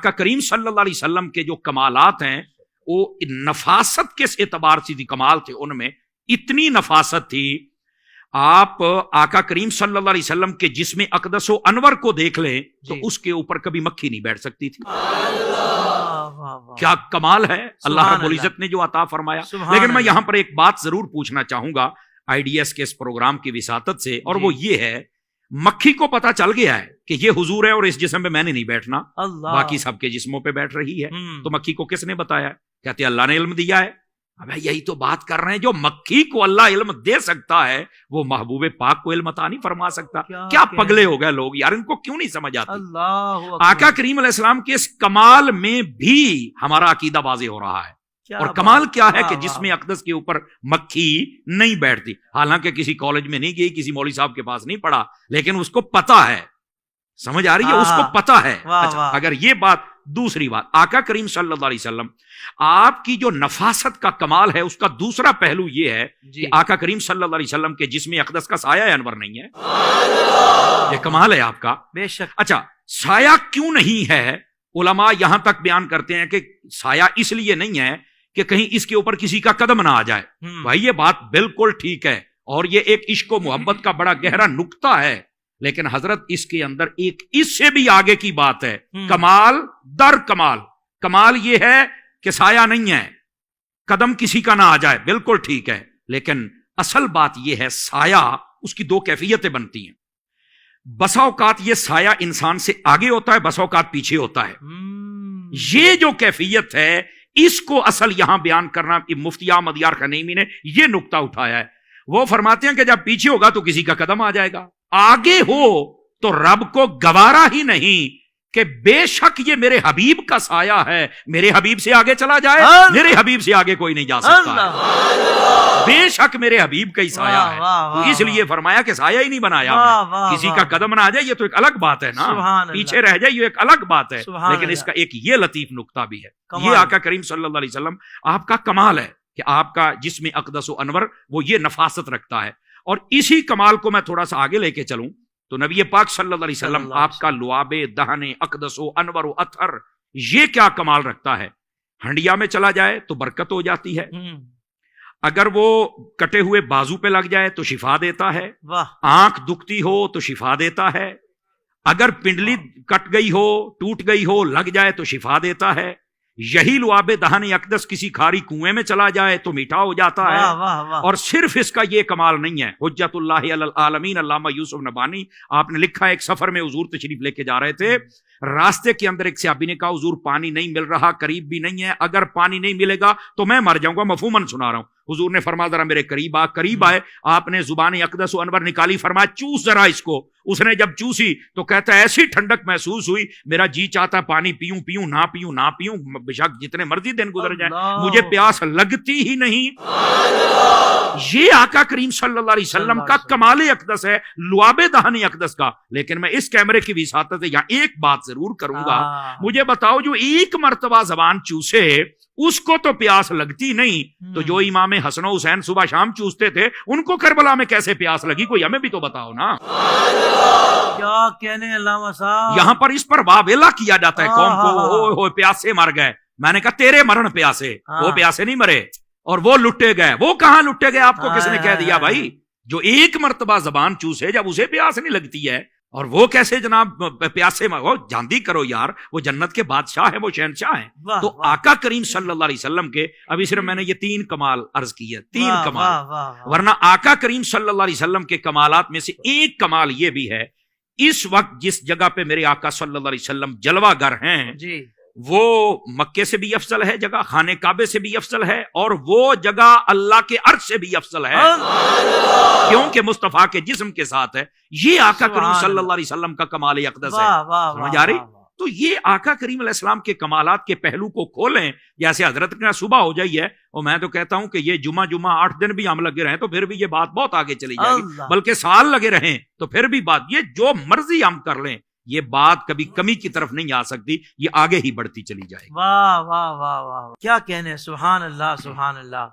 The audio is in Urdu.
آقا کریم صلی اللہ علیہ وسلم کے جو کمالات ہیں وہ نفاست کے اعتبار سے کمال تھے، ان میں اتنی نفاست تھی. آپ آقا کریم صلی اللہ علیہ وسلم کے جسم اقدس و انور کو دیکھ لیں تو اس کے اوپر کبھی مکھی نہیں بیٹھ سکتی تھی. کیا کمال ہے اللہ رب العزت نے جو عطا فرمایا. لیکن میں یہاں پر ایک بات ضرور پوچھنا چاہوں گا IDS کے اس پروگرام کی وساطت سے، اور وہ یہ ہے، مکھی کو پتا چل گیا ہے کہ یہ حضور ہے اور اس جسم میں نے نہیں بیٹھنا، باقی سب کے جسموں پہ بیٹھ رہی ہے، تو مکھی کو کس نے بتایا؟ کہتے اللہ نے علم دیا ہے. اب یہی تو بات کر رہے ہیں، جو مکھی کو اللہ علم دے سکتا ہے وہ محبوب پاک کو علم عطا نہیں فرما سکتا. کیا پگلے ہو گئے لوگ یار، ان کو کیوں نہیں سمجھ آتی. آقا کریم علیہ السلام کے اس کمال میں بھی ہمارا عقیدہ واضح ہو رہا ہے. اور کمال کیا ہے کہ جس میں اقدس کے اوپر مکھی نہیں بیٹھتی. حالانکہ کسی کالج میں نہیں گئی، کسی مولوی صاحب کے پاس نہیں پڑھا، لیکن اس کو پتا ہے. سمجھ آ رہی ہے؟ اس کو پتا ہے. اچھا، اگر یہ بات، دوسری بات، آقا کریم صلی اللہ علیہ وسلم آپ کی جو نفاست کا کمال ہے اس کا دوسرا پہلو یہ ہے کہ آقا کریم صلی اللہ علیہ وسلم کے جسم اقدس کا سایہ انور نہیں ہے. یہ کمال ہے آپ کا. بے شک. اچھا، سایہ کیوں نہیں ہے؟ علماء یہاں تک بیان کرتے ہیں کہ سایہ اس لیے نہیں ہے کہ کہیں اس کے اوپر کسی کا قدم نہ آ جائے. بھائی یہ بات بالکل ٹھیک ہے اور یہ ایک عشق و محبت کا بڑا گہرا نقطہ ہے، لیکن حضرت اس کے اندر ایک اس سے بھی آگے کی بات ہے. کمال در کمال. کمال یہ ہے کہ سایہ نہیں ہے، قدم کسی کا نہ آ جائے، بالکل ٹھیک ہے، لیکن اصل بات یہ ہے سایہ، اس کی دو کیفیتیں بنتی ہیں. بسا اوقات یہ سایہ انسان سے آگے ہوتا ہے، بسا اوقات پیچھے ہوتا ہے. یہ جو کیفیت ہے اس کو اصل یہاں بیان کرنا کہ مفتی احمد یار خنیمی نے یہ نقطہ اٹھایا ہے. وہ فرماتے ہیں کہ جب پیچھے ہوگا تو کسی کا قدم آ جائے گا، آگے ہو تو رب کو گوارا ہی نہیں کہ بے شک یہ میرے حبیب کا سایہ ہے، میرے حبیب سے آگے چلا جائے، میرے حبیب سے آگے کوئی نہیں جا سکتا. بے شک میرے حبیب کا ہی سایہ ہے، تو اس لیے فرمایا کہ سایہ ہی نہیں بنایا. کسی کا قدم نہ آ جائے یہ تو ایک الگ بات ہے نا، پیچھے رہ جائے یہ ایک الگ بات ہے، لیکن اس کا ایک یہ لطیف نقطہ بھی ہے. یہ آقا کریم صلی اللہ علیہ وسلم آپ کا کمال ہے کہ آپ کا جسم اقدس و انور وہ یہ نفاست رکھتا ہے. اور اسی کمال کو میں تھوڑا سا آگے لے کے چلوں تو نبی پاک صلی اللہ علیہ وسلم آپ کا لعاب دہن اقدس و انور و اطہر یہ کیا کمال رکھتا ہے. ہنڈیا میں چلا جائے تو برکت ہو جاتی ہے، اگر وہ کٹے ہوئے بازو پہ لگ جائے تو شفا دیتا ہے، آنکھ دکھتی ہو تو شفا دیتا ہے، اگر پنڈلی کٹ گئی ہو، ٹوٹ گئی ہو، لگ جائے تو شفا دیتا ہے. یہی لعاب دہن اقدس کسی کھاری کنویں میں چلا جائے تو میٹھا ہو جاتا ہے. اور صرف اس کا یہ کمال نہیں ہے، حجت اللہ علی العالمین علامہ یوسف نبانی آپ نے لکھا ہے، ایک سفر میں حضور تشریف لے کے جا رہے تھے، راستے کے اندر ایک صحابی نے کہا حضور پانی نہیں مل رہا، قریب بھی نہیں ہے، اگر پانی نہیں ملے گا تو میں مر جاؤں گا. مفہوماً سنا رہا ہوں. حضور نے فرمایا ذرا میرے قریب آ. قریب آئے، آپ نے زبان اقدس و انور نکالی، فرمایا چوس ذرا اس کو. اس نے جب چوسی تو کہتا ہے ایسی ٹھنڈک محسوس ہوئی، میرا جی چاہتا پانی پیوں پیوں نہ پیوں نہ پیوں، بشک جتنے مرضی دن گزر جائیں مجھے پیاس لگتی ہی نہیں. یہ آقا کریم صلی اللہ علیہ وسلم کا کمال اقدس ہے، لعاب دہن اقدس کا. لیکن میں اس کیمرے کی وساطت سے یہاں ایک بات ضرور کروں گا، مجھے بتاؤ جو ایک مرتبہ زبان چوسے اس کو تو پیاس لگتی نہیں، تو جو امام حسن و حسین صبح شام چوستے تھے ان کو کربلا میں کیسے پیاس لگی؟ کوئی ہمیں بھی تو بتاؤ نا. کیا کہنے علامہ صاحب، یہاں پر اس پر واویلا کیا جاتا ہے قوم کو، اوہ پیاسے مر گئے. میں نے کہا تیرے مرن پیاسے، وہ پیاسے نہیں مرے، اور وہ لٹے گئے. وہ کہاں لٹے گئے؟ آپ کو کس نے کہہ دیا بھائی؟ جو ایک مرتبہ زبان چوسے جب اسے پیاس نہیں لگتی ہے، اور وہ کیسے جناب پیاسے جاندی کرو یار، وہ جنت کے بادشاہ ہیں، وہ شہنشاہ ہیں. تو آقا کریم صلی اللہ علیہ وسلم کے ابھی صرف میں نے یہ 3 کمال عرض کیے، 3 کمال، ورنہ آقا کریم صلی اللہ علیہ وسلم کے کمالات میں سے ایک کمال یہ بھی ہے، اس وقت جس جگہ پہ میرے آقا صلی اللہ علیہ وسلم جلوہ گر ہیں وہ مکے سے بھی افضل ہے جگہ، خانہ کعبے سے بھی افضل ہے، اور وہ جگہ اللہ کے عرش سے بھی افضل ہے، کیونکہ مصطفیٰ کے جسم کے ساتھ ہے. یہ آقا کریم صلی اللہ علیہ وسلم کا کمال اقدس ہے. سمجھ آ رہی؟ تو یہ آقا کریم علیہ السلام کے کمالات کے پہلو کو کھولیں. جیسے حضرت کا صبح ہو جائی ہے، اور میں تو کہتا ہوں کہ یہ جمعہ 8 دن بھی ہم لگے رہیں تو پھر بھی یہ بات بہت آگے چلی جائے گی، بلکہ سال لگے رہیں تو پھر بھی بات، یہ جو مرضی ہم کر لیں یہ بات کبھی کمی کی طرف نہیں آ سکتی، یہ آگے ہی بڑھتی چلی جائے گی. واہ واہ واہ واہ، کیا کہنے، سبحان اللہ سبحان اللہ.